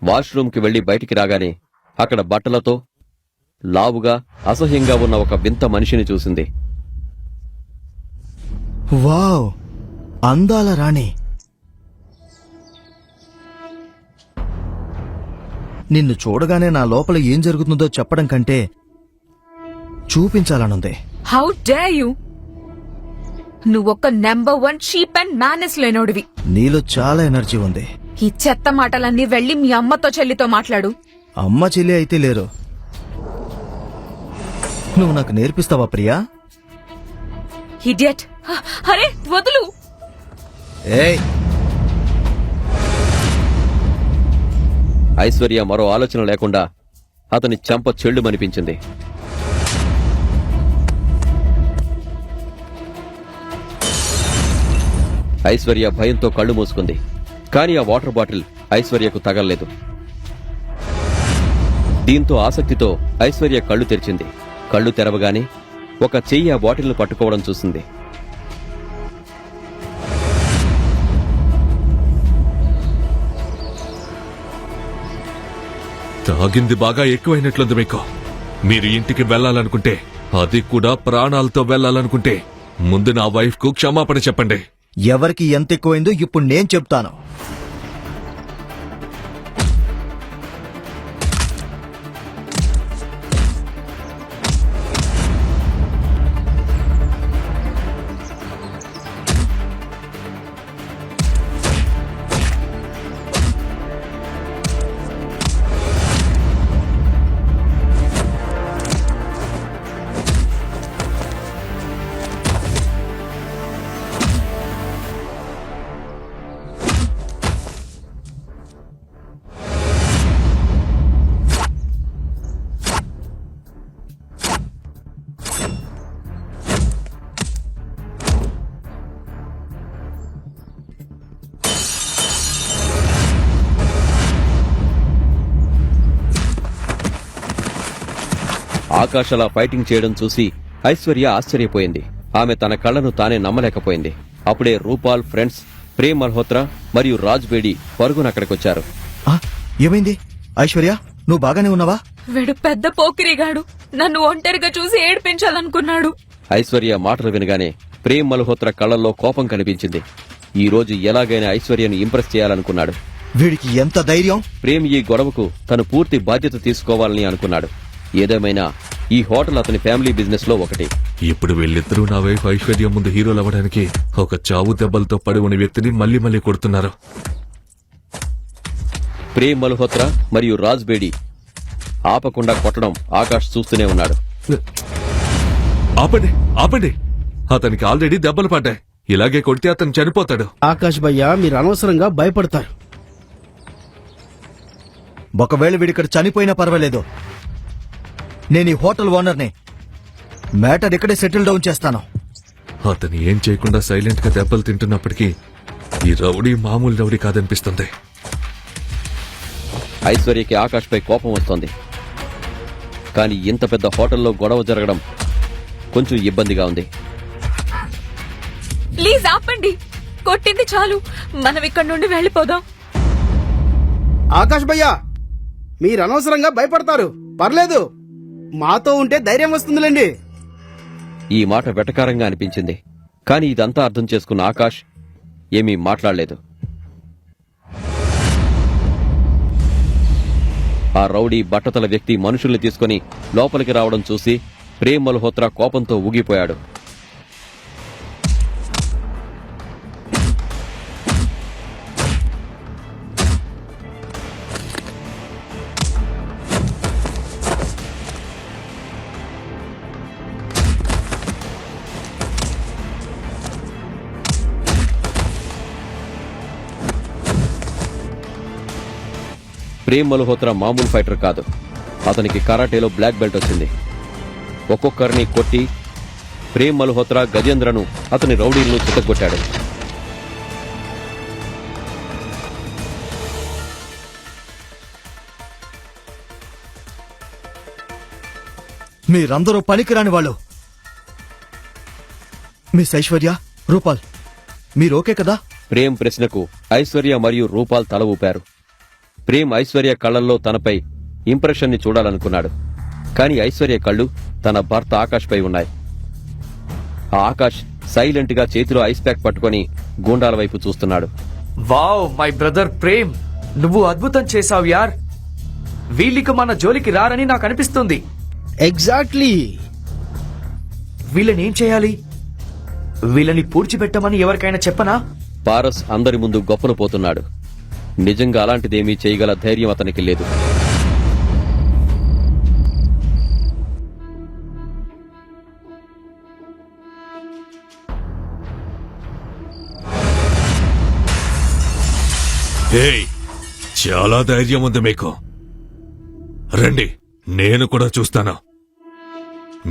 వాష్రూమ్కి వెళ్లి బయటికి రాగానే అక్కడ బట్టలతో లావుగా అసహ్యంగా ఉన్న ఒక వింత మనిషిని చూసింది. వావ్, అందాల రాణి. నిన్ను చూడగానే నా లోపల ఏం జరుగుతుందో చెప్పడం కంటే చూపించాలనుంది. How dare you! నువ్వొక్క నెంబర్ 1 చీప్ అండ్ మేనర్స్ లేనోడివి. నీలో చాలా ఎనర్జీ ఉంది. ఈ చెత్త మాటలన్నీ వెళ్లి మీ అమ్మతో చెల్లితో మాట్లాడు. అమ్మ చెల్లి అయితే లేరు. నువ్వు నాకు నేర్పిస్తావా ప్రియా? ఇడియట్! అరే వదులు. ఏయ్, ఐశ్వర్య మరో ఆలోచన లేకుండా అతని చెంప చెళ్లుమనిపించింది. ఐశ్వర్య భయంతో కళ్ళు మూసుకుంది. కానీ ఆ వాటర్ బాటిల్ ఐశ్వర్యకు తగల్లేదు. దీంతో ఆసక్తితో ఐశ్వర్య కళ్ళు తెరిచింది. కళ్ళు తెరవగానే ఒక చెయ్యి ఆ బాటిల్ను పట్టుకోవడం చూసింది. తాగింది బాగా ఎక్కువైనట్లుంది మీకు. మీరు ఇంటికి వెళ్లాలనుకుంటే, అది కూడా ప్రాణాలతో వెళ్లాలనుకుంటే ముందు నా వైఫ్ కు క్షమాపణ చెప్పండి. ఎవరికి ఎంత ఎక్కువైందో ఇప్పుడు నేను చెప్తాను. ఆకాష్ అలా ఫైటింగ్ చేయడం చూసి ఐశ్వర్య ఆశ్చర్యపోయింది. ఆమె తన కళ్లను తానే నమ్మలేకపోయింది. అప్పుడే రూపాల్ ఫ్రెండ్స్ ప్రేమ్ మల్హోత్రా మరియు రాజ్ బేడి పరుగునక్కడికొచ్చారు. ఏమైంది ఐశ్వర్య, నువ్వు బాగానే ఉన్నావా? వీడు పెద్ద పోకిరిగాడు. నన్ను ఒంటరిగా చూసి ఏడ్పించాలనుకున్నాడు. ఐశ్వర్య మాటలు వినగానే ప్రేమ్ మల్హోత్రా కళ్లల్లో కోపం కనిపించింది. ఈ రోజు ఎలాగైనా ఐశ్వర్యను ఇంప్రెస్ చేయాలనుకున్నాడు. వీడికి ఎంత ధైర్యం! ప్రేమ్ ఈ గొడవకు తను పూర్తి బాధ్యత తీసుకోవాలని అనుకున్నాడు. ఏదేమైనా ఈ హోటల్ అతని ఫ్యామిలీ బిజినెస్ లో ఒకటి. ఇప్పుడు వీళ్ళిద్దరూ నా వైఫ్ ఐశ్వర్య ముందు హీరోలు అవ్వడానికి ఒక చావు దెబ్బలతో పడి ఉన్న వ్యక్తిని మళ్లీ మళ్లీ కొడుతున్నారు. ప్రేమ్ మల్హోత్రా మరియు రాజ్ బేడి ఆపకుండా కొట్టడం ఆకాష్ చూస్తూనే ఉన్నాడు. ఆపండి, ఆపండి! అతనికి ఆల్రెడీ దెబ్బలు పడ్డాయి. ఇలాగే కొడితే అతను చనిపోతాడు. ఆకాష్ భయ్యా, మీరు అనవసరంగా భయపడతారు. ఒకవేళ వీడిక్కడ చనిపోయినా పర్వాలేదు. నేను ఈ హోటల్ ఓనర్ని. మ్యాటర్ ఇక్కడే సెటిల్ డౌన్ చేస్తాను. అతను ఏం చేయకుండా సైలెంట్ గా దెబ్బలు తింటున్నప్పటికీ ఈ రౌడీ మామూలు రౌడీ కాదనిపిస్తుంది. ఐశ్వర్యకి ఆకాష్ పై కోపం వస్తోంది. కానీ ఇంత పెద్ద హోటల్లో గొడవ జరగడం కొంచెం ఇబ్బందిగా ఉంది. ప్లీజ్ ఆపండి. కొట్టింది చాలు. మనం ఇక్కడి నుండి వెళ్లిపోదాం. ఆకాష్ భయ్యా, మీరు అనవసరంగా భయపడతారు. పర్లేదు, మాతో ఉంటే ధైర్యం వస్తుందిలేండి. ఈ మాట వెటకారంగా అనిపించింది. కానీ ఇదంతా అర్థం చేసుకున్న ఆకాష్ ఏమీ మాట్లాడలేదు. ఆ రౌడీ బట్టతల వ్యక్తి మనుషుల్ని తీసుకుని లోపలికి రావడం చూసి ప్రేమ్ మల్హోత్రా కోపంతో ఊగిపోయాడు. ప్రేమ్ మల్హోత్రా మామూలు ఫైటర్ కాదు. అతనికి కరాటేలో బ్లాక్ బెల్ట్ వచ్చింది. ఒక్కొక్కరిని కొట్టి ప్రేమ్ మల్హోత్రా గజేంద్రను అతని రౌడీలను చితగొట్టాడు. మీరందరూ పనికిరాని వాళ్ళు. మిస్ ఐశ్వర్య, రూపాల్, మీరోకే కదా? ప్రేమ్ ప్రశ్నకు ఐశ్వర్య మరియు రూపాల్ తల ఊపారు. ప్రేమ్ ఐశ్వర్య కళ్లల్లో తనపై ఇంప్రెషన్ ని చూడాలనుకున్నాడు. కాని ఐశ్వర్య కళ్ళు తన భర్త ఆకాష్ పై ఉన్నాయి. ఆ ఆకాష్ సైలెంట్ గా చేతిలో ఐస్ ప్యాక్ పట్టుకుని గూండాల వైపు చూస్తున్నాడు. వావ్ మై బ్రదర్ ప్రేమ్, నువ్వు అద్భుతం చేశావు యార్. వీళ్ళకి మన జోలికి రారని నాకు అనిపిస్తుంది. ఎగ్జాక్ట్లీ. వీళ్ళని ఏం చేయాలి? వీళ్ళని పూడ్చిపెట్టమని ఎవరికైనా చెప్పనా? పారస్ అందరి ముందు గొప్పలు పోతున్నాడు. నిజంగా అలాంటిదేమీ చేయగల ధైర్యం అతనికి లేదు. ఏయ్, చాలా ధైర్యం ఉంది మీకు. రండి, నేను కూడా చూస్తాను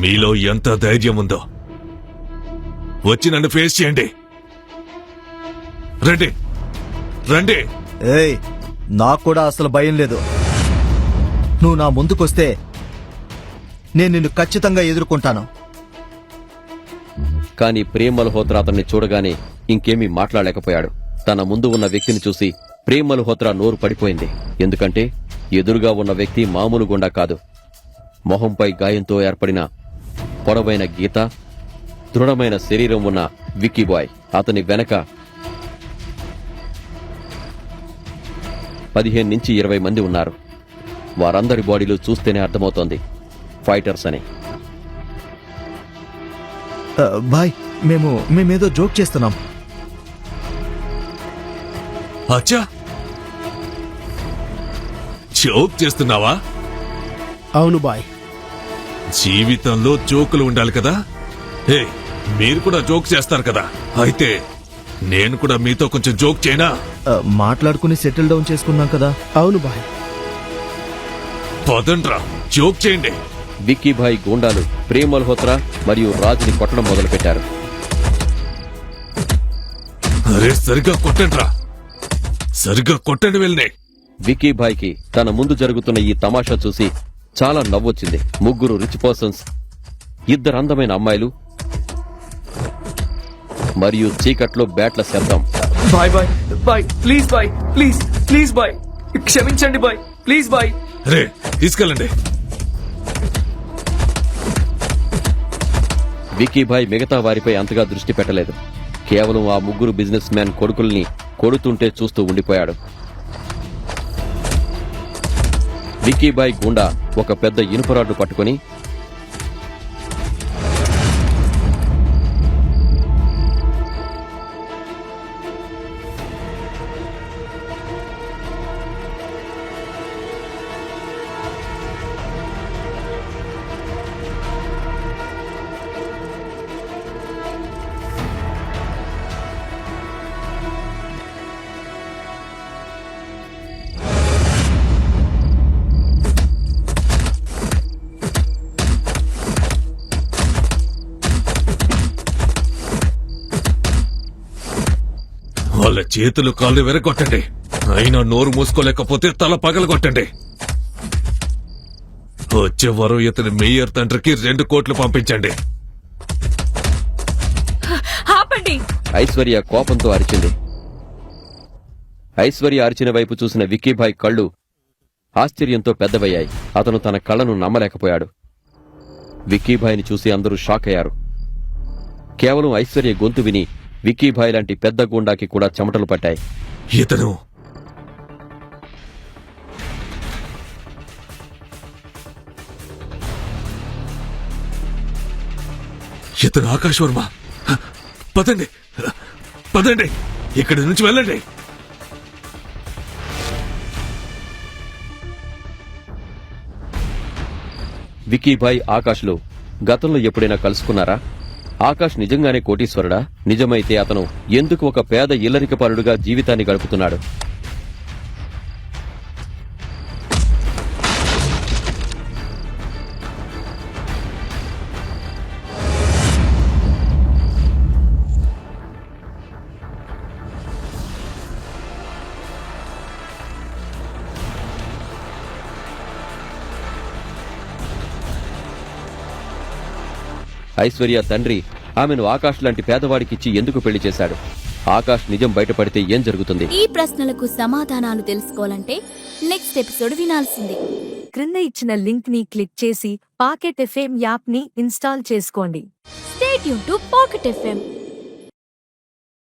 మీలో ఎంత ధైర్యం ఉందో. వచ్చి నన్ను ఫేస్ చేయండి. రండి రండి. ఏయ్, నాకు కూడా అసలు భయం లేదు. నువ్వు నా ముందుకొస్తే నేను నిన్ను ఖచ్చితంగా ఎదుర్కొంటాను. కాని ప్రేమ్ మల్హోత్రా అతన్ని చూడగానే ఇంకేమీ మాట్లాడలేకపోయాడు. తన ముందు ఉన్న వ్యక్తిని చూసి ప్రేమ్ మల్హోత్రా నోరు పడిపోయింది. ఎందుకంటే ఎదురుగా ఉన్న వ్యక్తి మామూలు గుండా కాదు. మొహంపై గాయంతో ఏర్పడిన పొడవైన గీత, దృఢమైన శరీరం ఉన్న విక్కీ బాయ్. అతని వెనక 15 నుంచి 20 మంది ఉన్నారు. వారందరి బాడీలు చూస్తేనే అర్థమవుతోంది ఫైటర్స్ అని. బాయ్, మేమేదో జోక్ చేస్తున్నాం. అచ్చా, జోక్ చేస్తున్నావా? అవును బాయ్. జీవితంలో జోకులు ఉండాలి కదా. ఏ, మీరు కూడా జోక్ చేస్తారు కదా. అయితే నేను కూడా మీతో కొంచెం జోక్ చేయనా? మాట్లాడుకుని సెటిల్ డౌన్ చేసుకున్నాం కదా. అవును బాయ్. పదండ్రా, జోక్ చేయండి. విక్కీ భాయ్ గూండాలు ప్రేమ్ మల్హోత్రా మరియు రాజుని కొట్టడం మొదలుపెట్టారు. అరే, సరిగ్గా కొట్టండ్రా, సరిగ్గా కొట్టండి వెళ్ళే. విక్కీ భాయ్ కి తన ముందు జరుగుతున్న ఈ తమాషా చూసి చాలా నవ్వొచ్చింది. ముగ్గురు రిచ్ పర్సన్స్, 2 అందమైన అమ్మాయిలు మరియు చీకట్లో బ్యాట్ల శబ్దం. బాయ్ బాయ్ బాయ్, ప్లీజ్ బాయ్, ప్లీజ్ ప్లీజ్ బాయ్, క్షమించండి బాయ్, ప్లీజ్ బాయ్. రే, తీసుకెళ్ళండి. విక్కీ భాయ్ మిగతా వారిపై అంతగా దృష్టి పెట్టలేదు. కేవలం ఆ ముగ్గురు బిజినెస్ మ్యాన్ కొడుకుల్ని కొడుతుంటే చూస్తూ ఉండిపోయాడు. విక్కీ భాయ్ గుండా ఒక పెద్ద ఇనుపరాడ్డు పట్టుకుని వాళ్ళ చేతులు కాళ్ళు వెరగొట్టండి. అయినా నోరు మూసుకోలేకపోతే తల పగలగొట్టండి. వచ్చే వారం ఇతని మేయర్ తండ్రికి 2 కోట్లు పంపించండి. ఆపండి. ఐశ్వర్య కోపంతో అరిచింది. ఐశ్వర్య అరిచిన వైపు చూసిన విక్కీభాయ్ కళ్ళు ఆశ్చర్యంతో పెద్దవయ్యాయి. అతను తన కళ్లను నమ్మలేకపోయాడు. విక్కీభాయ్ని చూసి అందరూ షాక్ అయ్యారు. కేవలం ఐశ్వర్య గొంతు విని విక్కీభాయ్ లాంటి పెద్ద గూండాకి కూడా చెమటలు పట్టాయి. ఇతను ఆకాశ్ వర్మ. పదండి పదండి, ఇక్కడి నుంచి వెళ్ళండి. విక్కీభాయ్ ఆకాష్లో గతంలో ఎప్పుడైనా కలుసుకున్నారా? ఆకాష్ నిజంగానే కోటీశ్వరుడా? నిజమైతే అతను ఎందుకు ఒక పేద ఇల్లరికపరుడుగా జీవితాన్ని గడుపుతున్నాడు? ఐశ్వర్య తండ్రి ఆమెను ఆకాష్ లాంటి పేదవాడికిచ్చి ఎందుకు పెళ్లి చేశాడు? ఆకాష్ నిజం బయటపడితే ఏం జరుగుతుంది? ఈ ప్రశ్నలకు సమాధానాలు తెలుసుకోవాలంటే నెక్స్ట్ ఎపిసోడ్ వినాల్సిందే. క్రింద ఇచ్చిన లింక్ ని క్లిక్ చేసి పాకెట్ ఎఫ్ఎం యాప్ ని ఇన్స్టాల్ చేసుకోండి. Stay tune to pocket FM.